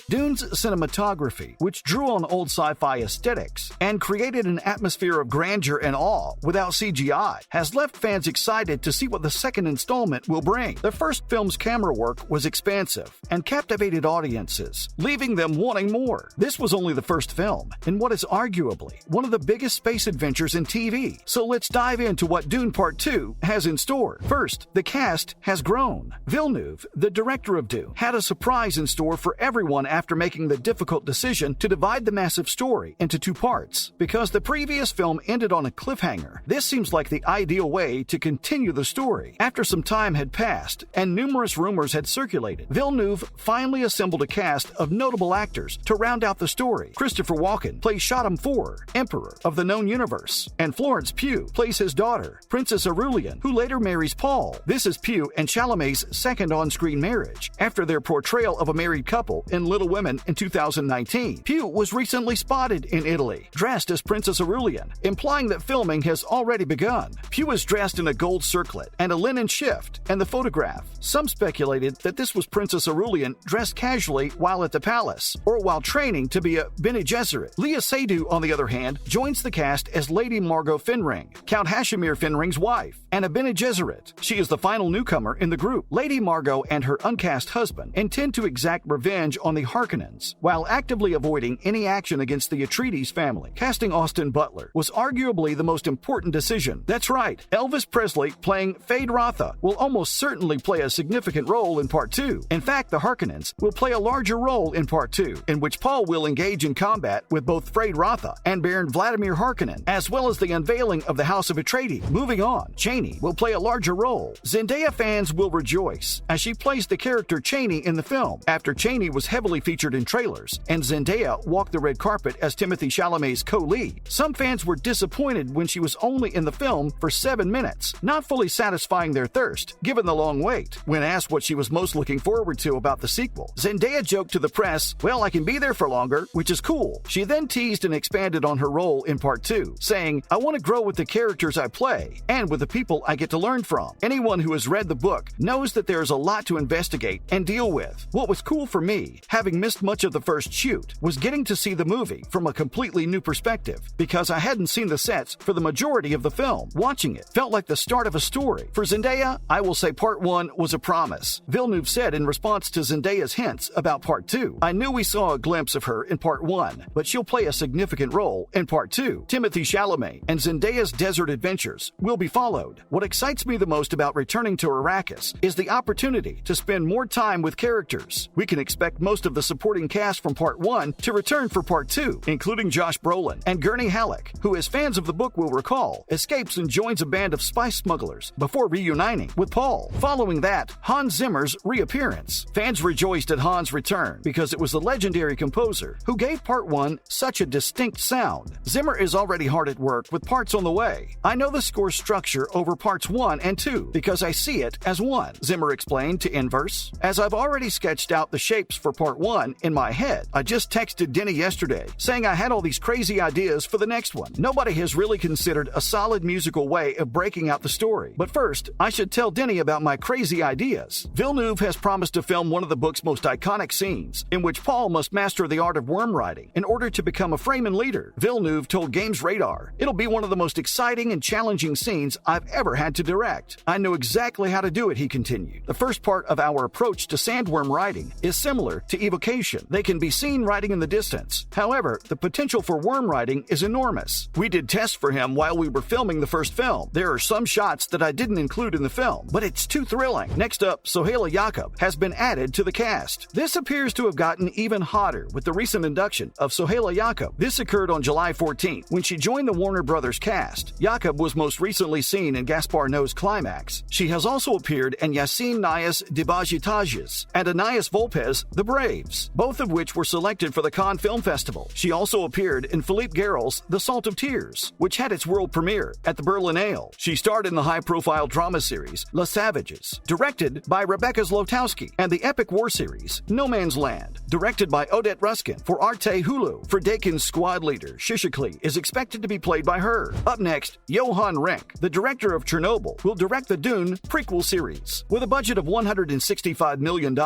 Dune's cinematography, which drew on old sci-fi aesthetics and created an atmosphere of grandeur and awe without CGI, has left fans excited to see what the second installment will bring. The first film's camera work was expansive and captivated audiences, leaving them wanting more. This was only the first film in what is arguably one of the biggest space adventures in TV. So let's dive into what Dune Part 2 has in store. First, the cast has grown. Villeneuve, the director of Dune, had a surprise in store for everyone after making the difficult decision to divide the massive story into two parts. Because the previous film ended on a cliffhanger, this seems like the ideal way to continue the story. After some time had passed and numerous rumors had circulated, Villeneuve finally assembled a cast of notable actors to round out the story. Christopher Walken plays Shaddam IV, Emperor of the known universe, and Florence Pugh plays his daughter, Princess Aurelian, who later marries Paul. This is Pugh and Chalamet's second on-screen marriage, after their portrayal of a married couple in Little Women in 2019. Pugh was recently spotted in Italy, dressed as Princess Aurelian, implying that filming has already begun. Pugh is dressed in a gold circlet and a linen shift, and the photograph. Some speculated that this was Princess Aurelian dressed casually while at the palace, or while training to be a Bene Gesserit. Leia Seydoux, on the other hand, joins the cast as Lady Margot Finring, Count Hashimir Finring's wife, and a Bene Gesserit. She is the final newcomer in the group. Lady Margot and her uncast husband intend to exact revenge on the Harkonnens, while actively avoiding any action against the Atreides family. Casting Austin Butler was arguably the most important decision. That's right, Elvis Presley playing Fade Rotha will almost certainly play a significant role in Part 2. In fact, the Harkonnens will play a larger role in Part 2, in which Paul will engage in combat with both Fade Rotha and Baron Vladimir Harkonnen, as well as the unveiling of the House of Atreides. Moving on, Chani will play a larger role. Zendaya fans will rejoice as she plays the character Chani in the film, after Chani was heavily featured in trailers, and Zendaya walked the red carpet as Timothée Chalamet's co-lead. Some fans were disappointed when she was only in the film for 7 minutes, not fully satisfying their thirst, given the long wait. When asked what she was most looking forward to about the sequel, Zendaya joked to the press, "Well, I can be there for longer, which is cool." She then teased and expanded on her role in Part 2, saying, "I want to grow with the characters I play, and with the people I get to learn from." Anyone who has read the book knows that there is a lot to investigate and deal with. What was cool for me, having missed much of the first shoot, was getting to see the movie from a completely new perspective, because I hadn't seen the sets for the majority of the film. Watching it felt like the start of a story. For Zendaya, I will say Part 1 was a promise. Villeneuve said in response to Zendaya's hints about Part 2, "I knew we saw a glimpse of her in Part 1, but she'll play a significant role in Part 2. Timothée Chalamet and Zendaya's desert adventures will be followed. What excites me the most about returning to Arrakis is the opportunity to spend more time with characters. We can expect most of the supporting cast from Part 1 to return for Part 2, including Josh Brolin and Gurney Halleck, who, as fans of the book will recall, escapes and joins a band of spice smugglers before reuniting with Paul. Following that, Hans Zimmer's reappearance. Fans rejoiced at Hans' return because it was the legendary composer who gave Part 1 such a distinct sound. Zimmer is already hard at work with parts on the way. I know the score's structure over Parts 1 and 2 because I see it as one, Zimmer explained to Inverse. As I've already sketched out the shapes for Part 1 in my head, I just texted Denny yesterday saying I had all these crazy ideas for the next one. Nobody has really considered a solid musical way of breaking out the story. But first, I should tell Denny about my crazy ideas. Villeneuve has promised to film one of the book's most iconic scenes, in which Paul must master the art of worm riding in order to become a Fremen leader. Villeneuve told Games Radar, "It'll be one of the most exciting and challenging scenes I've ever had to direct. I know exactly how to do it," he continued. The first part of our approach to sandworm riding is similar to evocation. They can be seen riding in the distance. However, the potential for worm riding is enormous. We did tests for him while we were filming the first film. There are some shots that I didn't include in the film, but it's too thrilling. Next up, Sohaila Yacob has been added to the cast. This appears to have gotten even hotter with the recent induction of Sohaila Yacob. This occurred on July 14th when she joined the Warner Brothers cast. Yacob was most recently seen in Gaspar Noé's Climax. She has also appeared in Yassine Nias' Debagitages and Anais Volpes' The Braves, both of which were selected for the Cannes Film Festival. She also appeared in Philippe Garrel's The Salt of Tears, which had its world premiere at the Berlinale. She starred in the high-profile drama series Les Savages, directed by Rebecca Zlotowski, and the epic war series No Man's Land, directed by Odette Ruskin for Arte Hulu. Friedekin's squad leader, Shishikli, is expected to be played by her. Up next, Johan Renck, the director of Chernobyl, will direct the Dune prequel series. With a budget of $165 million,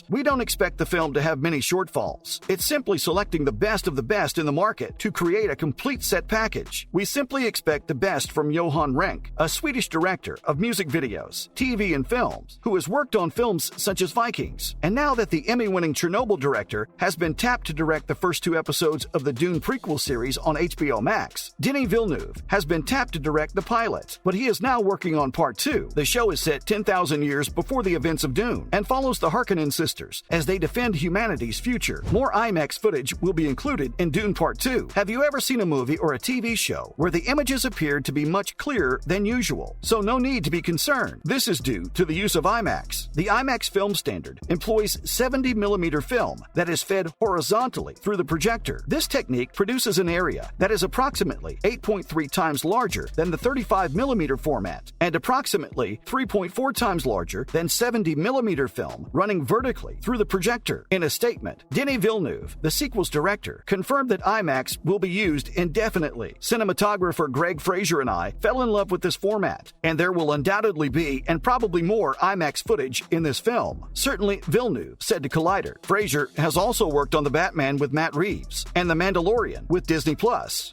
we don't expect the film to have have many shortfalls. It's simply selecting the best of the best in the market to create a complete set package. We simply expect the best from Johan Renck, a Swedish director of music videos, TV, and films, who has worked on films such as Vikings. And now that the Emmy-winning Chernobyl director has been tapped to direct the first 2 episodes of the Dune prequel series on HBO Max, Denis Villeneuve has been tapped to direct the pilot, but he is now working on part 2. The show is set 10,000 years before the events of Dune and follows the Harkonnen sisters as they defend humanity's future. More IMAX footage will be included in Dune Part 2. Have you ever seen a movie or a TV show where the images appeared to be much clearer than usual? So no need to be concerned. This is due to the use of IMAX. The IMAX film standard employs 70mm film that is fed horizontally through the projector. This technique produces an area that is approximately 8.3 times larger than the 35mm format and approximately 3.4 times larger than 70mm film running vertically through the projector. In a statement, Denis Villeneuve, the sequel's director, confirmed that IMAX will be used indefinitely. Cinematographer Greg Fraser and I fell in love with this format, and there will undoubtedly be and probably more IMAX footage in this film. Certainly, Villeneuve said to Collider. Fraser has also worked on The Batman with Matt Reeves and The Mandalorian with Disney+.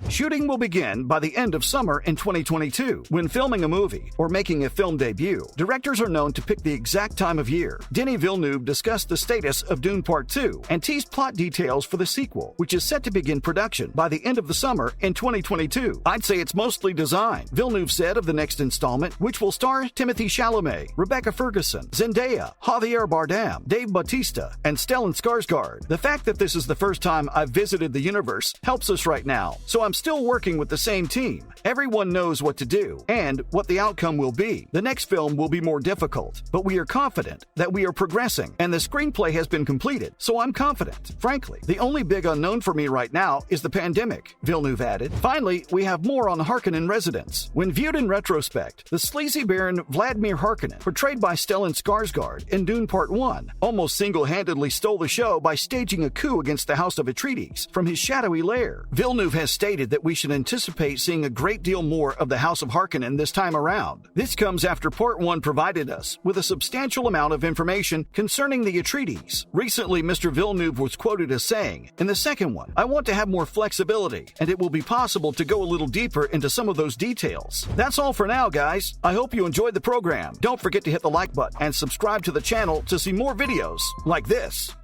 Shooting will begin by the end of summer in 2022. When filming a movie or making a film debut, directors are known to pick the exact time of year. Denis Villeneuve discussed the status of Dune Part 2 and teased plot details for the sequel, which is set to begin production by the end of the summer in 2022. I'd say it's mostly design, Villeneuve said of the next installment, which will star Timothée Chalamet, Rebecca Ferguson, Zendaya, Javier Bardem, Dave Bautista, and Stellan Skarsgård. The fact that this is the first time I've visited the universe helps us right now, so I'm still working with the same team. Everyone knows what to do and what the outcome will be. The next film will be more difficult, but we are confident that we are progressing, and the screenplay has been completed, so I'm confident. Frankly, the only big unknown for me right now is the pandemic, Villeneuve added. Finally, we have more on Harkonnen residents. When viewed in retrospect, the sleazy Baron Vladimir Harkonnen, portrayed by Stellan Skarsgård in Dune Part 1, almost single-handedly stole the show by staging a coup against the House of Atreides from his shadowy lair. Villeneuve has stated that we should anticipate seeing a great deal more of the House of Harkonnen this time around. This comes after Part 1 provided us with a substantial amount of information concerning the Atreides. Recently, Mr. Villeneuve was quoted as saying, "In the second one, I want to have more flexibility, and it will be possible to go a little deeper into some of those details." That's all for now, guys. I hope you enjoyed the program. Don't forget to hit the like button and subscribe to the channel to see more videos like this.